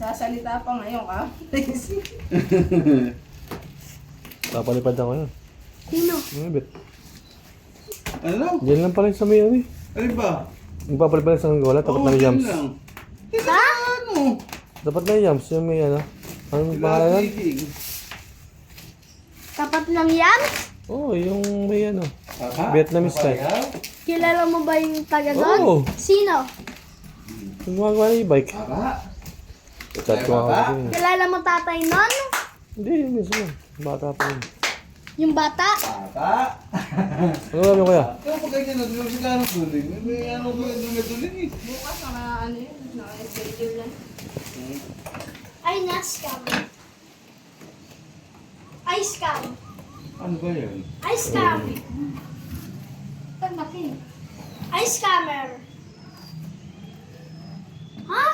Sasalita pa ngayon ka. Papalipad ako yun. Sino? Bet. Ano? Diyan lang pala sa may ano eh. Ano ba? Magpapalipad sa Angola, tapat Oo, na may yun jams. lang. Ha? Ano? Dapat na yung jams, yung may ano. Anong pangalan? Lasing. Tapat ng yams? Oo, yung may ano. Aha. Vietnamese type. Papayaw? Kilala mo ba yung taga doon? Oo. Sino? Yung gumagawa na yung bike. Aba. Chat ko ako Baba? din. Kilala mo tatay nun? Hindi, yun mismo. Bata pa yun. Yung bata? Baba. Ano alam mo kuya? Kaya pag ganyan na doon, siguro tuling. May ano doon na tuling eh. Bukas na ano yun, naka-schedule yan. Ay, na-scam. Ay, scam. Ano ba yan? Ay, scam. Ay, scammer. Ha?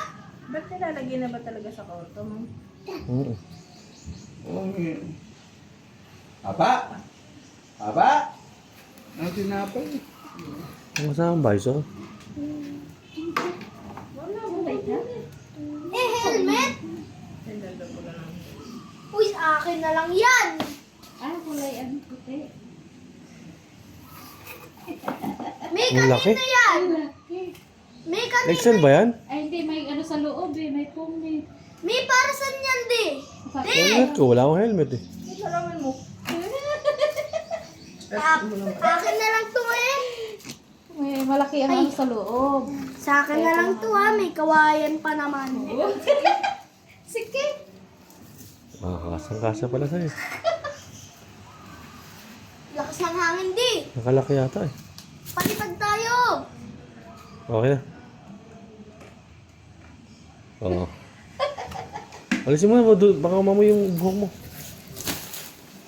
Ba't nilalagay na ba talaga sa kwarto mo? Oo. Oo nga. Aba. Aba. Ano tinapay? Ang kasama ba iso? Wala mo ba yan? Eh, helmet? Nandun ko na lang. Uy, akin na lang yan. Ah, kulay ano puti. May Ang laki. kanina yan. May kanina. Excel ba yan? Ay, hindi. May ano sa loob eh. May foam eh. May para saan yan, di? Di. Helmet ko, wala akong helmet eh. Ito naman mo. Akin na lang to eh. May malaki ang ano sa loob. Sa akin na lang to ha. May kawayan pa naman. Sige. Makakasang-kasa pala sa'yo. Lakas ng hangin, di. Nakalaki yata eh. Palipad tayo. Okay na. Oo. Alisin mo na, baka mamoy yung buhok mo.